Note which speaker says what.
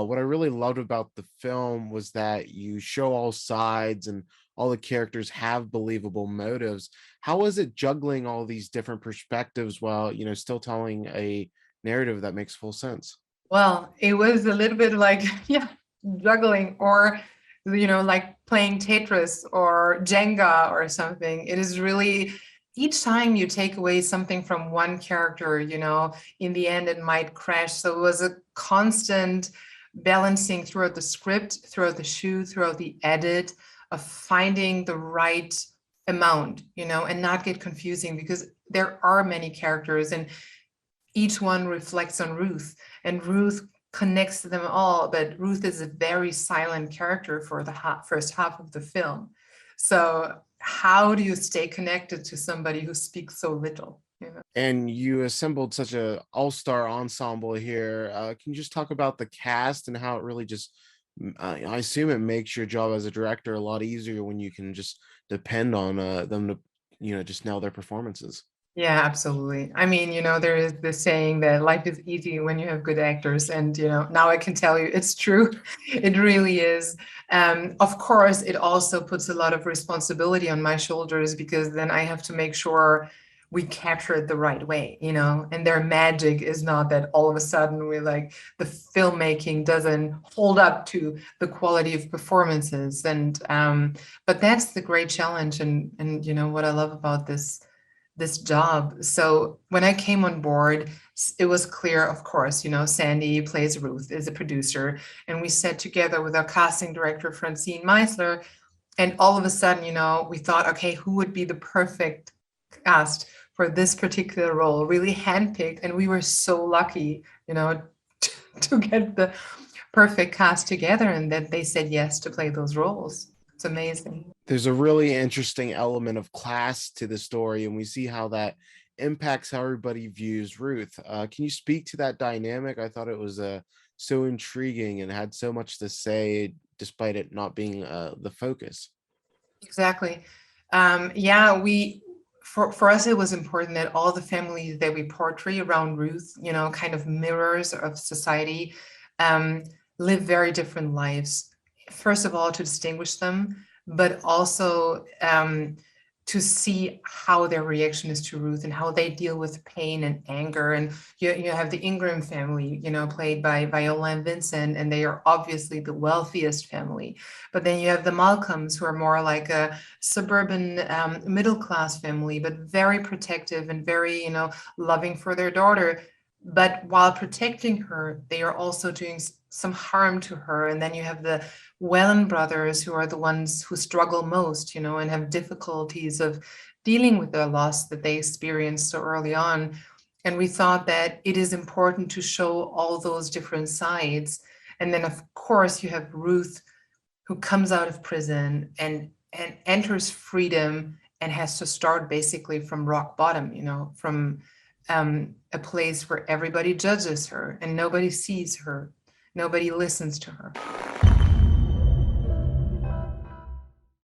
Speaker 1: what I really loved about the film was that you show all sides and all the characters have believable motives. How was it juggling all these different perspectives while, still telling a narrative that makes full sense?
Speaker 2: Well, it was a little bit like, yeah, juggling or, like playing Tetris or Jenga or something. It is really, each time you take away something from one character, in the end it might crash. So it was a constant balancing throughout the script, throughout the shoot, throughout the edit of finding the right amount, and not get confusing because there are many characters and each one reflects on Ruth, and Ruth connects them all, but Ruth is a very silent character for the first half of the film. So how do you stay connected to somebody who speaks so little?
Speaker 1: And you assembled such a all-star ensemble here. Can you just talk about the cast and how it really just I assume it makes your job as a director a lot easier when you can just depend on them to, just nail their performances.
Speaker 2: Yeah, absolutely. I mean, there is this saying that life is easy when you have good actors. And, now I can tell you it's true. It really is. Of course, it also puts a lot of responsibility on my shoulders because then I have to make sure we capture it the right way, and their magic is not that all of a sudden we're like the filmmaking doesn't hold up to the quality of performances. And but that's the great challenge and what I love about this job. So when I came on board, it was clear, of course, Sandy plays Ruth, is a producer, and we sat together with our casting director, Francine Meisler, and all of a sudden, we thought, okay, who would be the perfect cast for this particular role, really handpicked, and we were so lucky, to get the perfect cast together and that they said yes to play those roles. It's amazing.
Speaker 1: There's a really interesting element of class to the story, and we see how that impacts how everybody views Ruth. Can you speak to that dynamic? I thought it was so intriguing and had so much to say, despite it not being the focus.
Speaker 2: Exactly. Yeah, for us, it was important that all the families that we portray around Ruth, kind of mirrors of society, um, live very different lives. First of all, to distinguish them, but also to see how their reaction is to Ruth and how they deal with pain and anger. And you have the Ingram family, played by Viola and Vincent, and they are obviously the wealthiest family. But then you have the Malcolms, who are more like a suburban middle-class family, but very protective and very, loving for their daughter. But while protecting her, they are also doing some harm to her. And then you have the Wellen brothers, who are the ones who struggle most, and have difficulties of dealing with their loss that they experienced so early on. And we thought that it is important to show all those different sides. And then, of course, you have Ruth, who comes out of prison and enters freedom and has to start basically from rock bottom, from a place where everybody judges her and nobody sees her, nobody listens to her.